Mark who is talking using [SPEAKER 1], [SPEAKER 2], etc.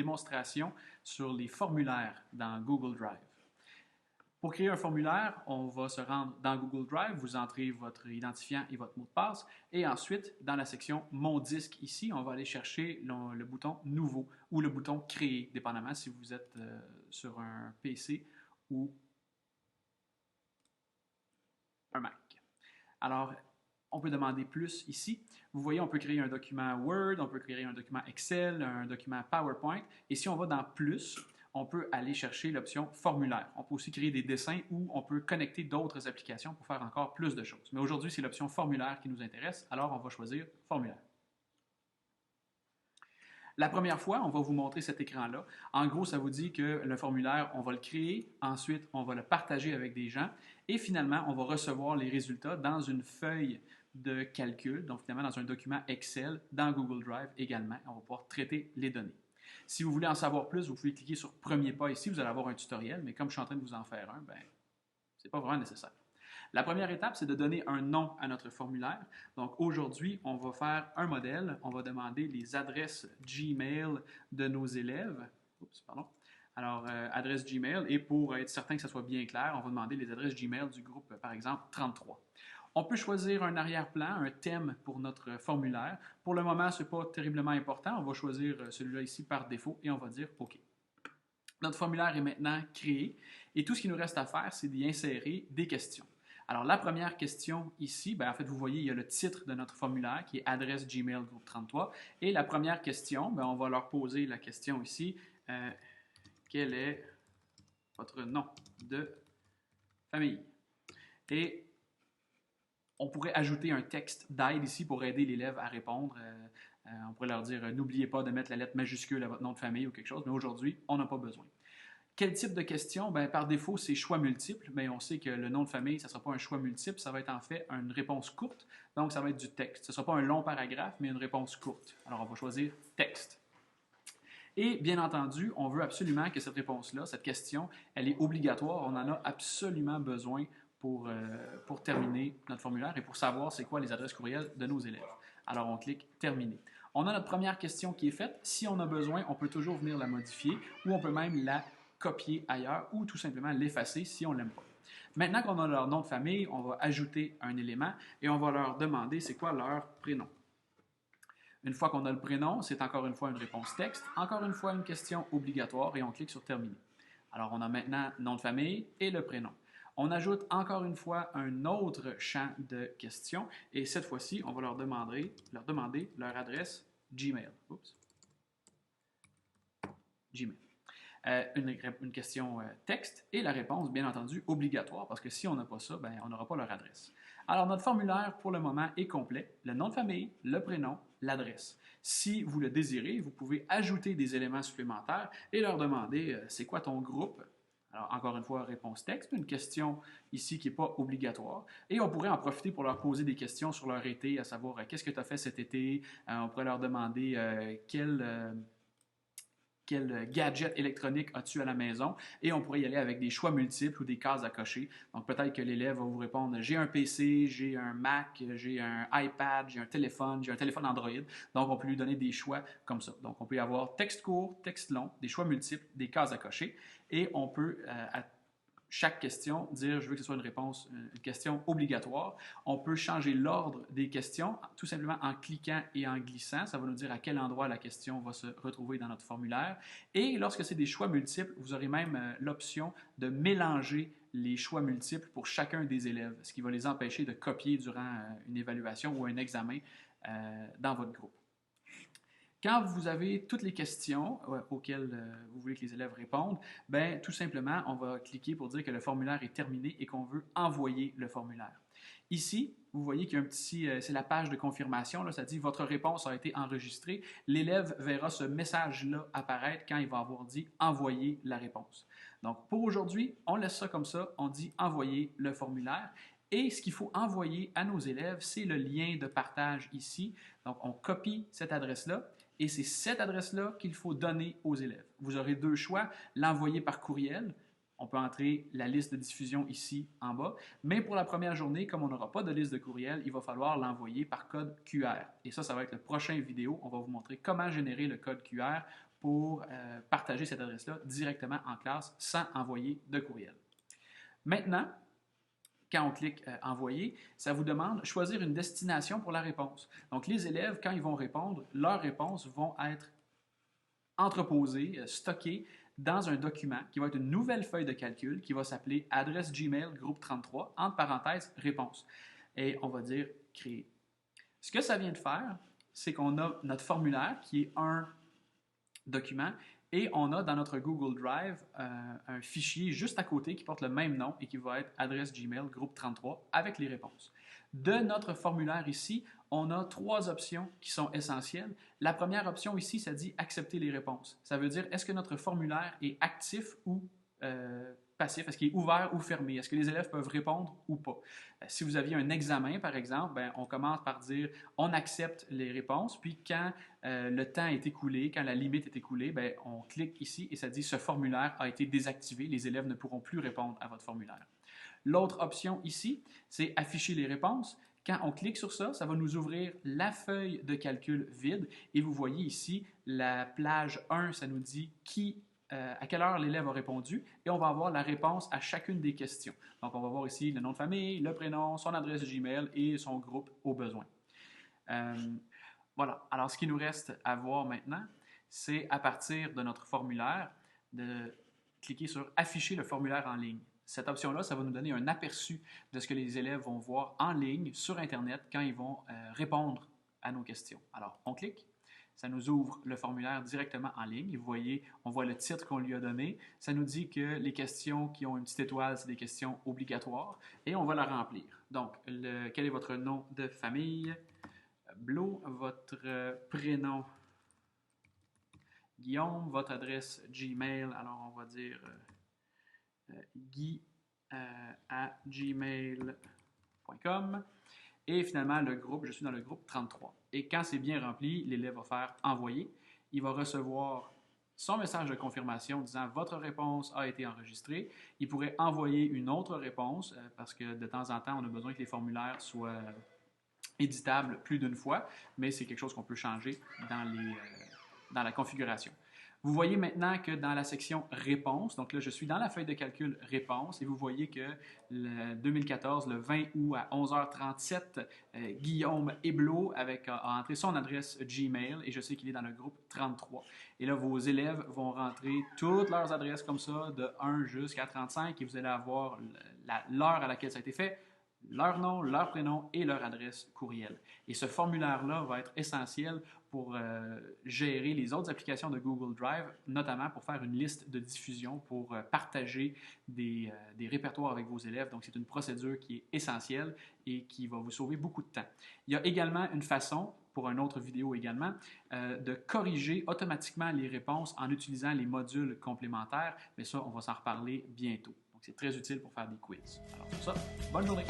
[SPEAKER 1] démonstration sur les formulaires dans Google Drive. Pour créer un formulaire, on va se rendre dans Google Drive, vous entrez votre identifiant et votre mot de passe, et ensuite, dans la section « Mon disque » ici, on va aller chercher le bouton « Nouveau » ou le bouton « Créer », dépendamment si vous êtes sur un PC ou un Mac. Alors, on peut demander plus ici. Vous voyez, on peut créer un document Word, on peut créer un document Excel, un document PowerPoint, et si on va dans « Plus », on peut aller chercher l'option formulaire. On peut aussi créer des dessins ou on peut connecter d'autres applications pour faire encore plus de choses. Mais aujourd'hui, c'est l'option formulaire qui nous intéresse, alors on va choisir formulaire. La première fois, on va vous montrer cet écran-là. En gros, ça vous dit que le formulaire, on va le créer, ensuite, on va le partager avec des gens et finalement, on va recevoir les résultats dans une feuille de calcul, donc finalement dans un document Excel, dans Google Drive également. On va pouvoir traiter les données. Si vous voulez en savoir plus, vous pouvez cliquer sur « Premier pas » ici, vous allez avoir un tutoriel, mais comme je suis en train de vous en faire un, ce n'est pas vraiment nécessaire. La première étape, c'est de donner un nom à notre formulaire. Donc aujourd'hui, on va faire un modèle. On va demander les adresses Gmail de nos élèves. Oups, pardon. Alors, adresse Gmail, et pour être certain que ça soit bien clair, on va demander les adresses Gmail du groupe, par exemple, 33. On peut choisir un arrière-plan, un thème pour notre formulaire. Pour le moment, ce n'est pas terriblement important. On va choisir celui-là ici par défaut et on va dire OK. Notre formulaire est maintenant créé et tout ce qu'il nous reste à faire, c'est d'y insérer des questions. Alors, la première question ici, en fait, vous voyez, il y a le titre de notre formulaire qui est adresse Gmail groupe 33. Et la première question, on va leur poser la question ici. Quel est votre nom de famille? Et on pourrait ajouter un texte d'aide ici pour aider l'élève à répondre. On pourrait leur dire « N'oubliez pas de mettre la lettre majuscule à votre nom de famille » ou quelque chose, mais aujourd'hui, on n'a pas besoin. Quel type de question? Par défaut, c'est choix multiple, mais on sait que le nom de famille, ça ne sera pas un choix multiple, ça va être en fait une réponse courte, donc ça va être du texte. Ce ne sera pas un long paragraphe, mais une réponse courte. Alors, on va choisir « Texte ». Et bien entendu, on veut absolument que cette réponse-là, cette question, elle est obligatoire. On en a absolument besoin pour terminer notre formulaire et pour savoir c'est quoi les adresses courriels de nos élèves. Alors, on clique « Terminer ». On a notre première question qui est faite. Si on a besoin, on peut toujours venir la modifier ou on peut même la copier ailleurs ou tout simplement l'effacer si on ne l'aime pas. Maintenant qu'on a leur nom de famille, on va ajouter un élément et on va leur demander c'est quoi leur prénom. Une fois qu'on a le prénom, c'est encore une fois une réponse texte, encore une fois une question obligatoire et on clique sur « Terminer ». Alors, on a maintenant nom de famille et le prénom. On ajoute encore une fois un autre champ de questions et cette fois-ci, on va leur demander leur adresse Gmail. Oups. Gmail. Une question texte et la réponse, bien entendu, obligatoire parce que si on n'a pas ça, on n'aura pas leur adresse. Alors, notre formulaire, pour le moment, est complet. Le nom de famille, le prénom, l'adresse. Si vous le désirez, vous pouvez ajouter des éléments supplémentaires et leur demander c'est quoi ton groupe? Alors, encore une fois, réponse texte, une question ici qui n'est pas obligatoire. Et on pourrait en profiter pour leur poser des questions sur leur été, à savoir qu'est-ce que tu as fait cet été? On pourrait leur demander quel gadget électronique as-tu à la maison? Et on pourrait y aller avec des choix multiples ou des cases à cocher. Donc, peut-être que l'élève va vous répondre « J'ai un PC, j'ai un Mac, j'ai un iPad, j'ai un téléphone Android. » Donc, on peut lui donner des choix comme ça. Donc, on peut y avoir texte court, texte long, des choix multiples, des cases à cocher. Et on peut, à chaque question, dire « Je veux que ce soit une question obligatoire ». On peut changer l'ordre des questions tout simplement en cliquant et en glissant. Ça va nous dire à quel endroit la question va se retrouver dans notre formulaire. Et lorsque c'est des choix multiples, vous aurez même l'option de mélanger les choix multiples pour chacun des élèves, ce qui va les empêcher de copier durant une évaluation ou un examen dans votre groupe. Quand vous avez toutes les questions auxquelles vous voulez que les élèves répondent, tout simplement, on va cliquer pour dire que le formulaire est terminé et qu'on veut envoyer le formulaire. Ici, vous voyez qu'il y a un petit, c'est la page de confirmation, là, ça dit « Votre réponse a été enregistrée ». L'élève verra ce message-là apparaître quand il va avoir dit « Envoyer la réponse ». Donc, pour aujourd'hui, on laisse ça comme ça, on dit « Envoyer le formulaire ». Et ce qu'il faut envoyer à nos élèves, c'est le lien de partage ici. Donc, on copie cette adresse-là. Et c'est cette adresse-là qu'il faut donner aux élèves. Vous aurez deux choix, l'envoyer par courriel. On peut entrer la liste de diffusion ici en bas. Mais pour la première journée, comme on n'aura pas de liste de courriel, il va falloir l'envoyer par code QR. Et ça va être le prochain vidéo. On va vous montrer comment générer le code QR pour partager cette adresse-là directement en classe sans envoyer de courriel. Maintenant, quand on clique Envoyer, ça vous demande de choisir une destination pour la réponse. Donc, les élèves, quand ils vont répondre, leurs réponses vont être entreposées, stockées dans un document qui va être une nouvelle feuille de calcul qui va s'appeler adresse Gmail groupe 33, entre parenthèses, réponse. Et on va dire Créer. Ce que ça vient de faire, c'est qu'on a notre formulaire qui est un document et on a dans notre Google Drive un fichier juste à côté qui porte le même nom et qui va être adresse Gmail groupe 33 avec les réponses. De notre formulaire ici, on a 3 options qui sont essentielles. La première option ici, ça dit accepter les réponses. Ça veut dire est-ce que notre formulaire est actif ou passif, est-ce qu'il est ouvert ou fermé, est-ce que les élèves peuvent répondre ou pas. Si vous aviez un examen, par exemple, on commence par dire on accepte les réponses, puis quand le temps est écoulé, quand la limite est écoulée, on clique ici et ça dit ce formulaire a été désactivé, les élèves ne pourront plus répondre à votre formulaire. L'autre option ici, c'est afficher les réponses. Quand on clique sur ça, ça va nous ouvrir la feuille de calcul vide et vous voyez ici la plage 1, ça nous dit à quelle heure l'élève a répondu et on va avoir la réponse à chacune des questions. Donc, on va voir ici le nom de famille, le prénom, son adresse Gmail et son groupe au besoin. Voilà. Alors, ce qui nous reste à voir maintenant, c'est à partir de notre formulaire de cliquer sur « Afficher le formulaire en ligne ». Cette option-là, ça va nous donner un aperçu de ce que les élèves vont voir en ligne sur Internet quand ils vont répondre à nos questions. Alors, on clique. Ça nous ouvre le formulaire directement en ligne. Et vous voyez, on voit le titre qu'on lui a donné. Ça nous dit que les questions qui ont une petite étoile, c'est des questions obligatoires. Et on va la remplir. Donc, quel est votre nom de famille? Blo, votre prénom? Guillaume, votre adresse Gmail. Alors, on va dire guy@gmail.com. Et finalement, le groupe, je suis dans le groupe 33. Et quand c'est bien rempli, l'élève va faire « Envoyer ». Il va recevoir son message de confirmation disant « Votre réponse a été enregistrée ». Il pourrait envoyer une autre réponse parce que de temps en temps, on a besoin que les formulaires soient éditables plus d'une fois, mais c'est quelque chose qu'on peut changer dans la configuration. Vous voyez maintenant que dans la section Réponses, donc là, je suis dans la feuille de calcul Réponses et vous voyez que le 2014, le 20 août à 11h37, Guillaume Eblot a entré son adresse Gmail et je sais qu'il est dans le groupe 33. Et là, vos élèves vont rentrer toutes leurs adresses comme ça, de 1 jusqu'à 35 et vous allez avoir l'heure à laquelle ça a été fait, leur nom, leur prénom et leur adresse courriel. Et ce formulaire-là va être essentiel pour gérer les autres applications de Google Drive, notamment pour faire une liste de diffusion, pour partager des répertoires avec vos élèves. Donc, c'est une procédure qui est essentielle et qui va vous sauver beaucoup de temps. Il y a également une façon, pour une autre vidéo également, de corriger automatiquement les réponses en utilisant les modules complémentaires, mais ça, on va s'en reparler bientôt. Donc, c'est très utile pour faire des quiz. Alors, pour ça, bonne journée!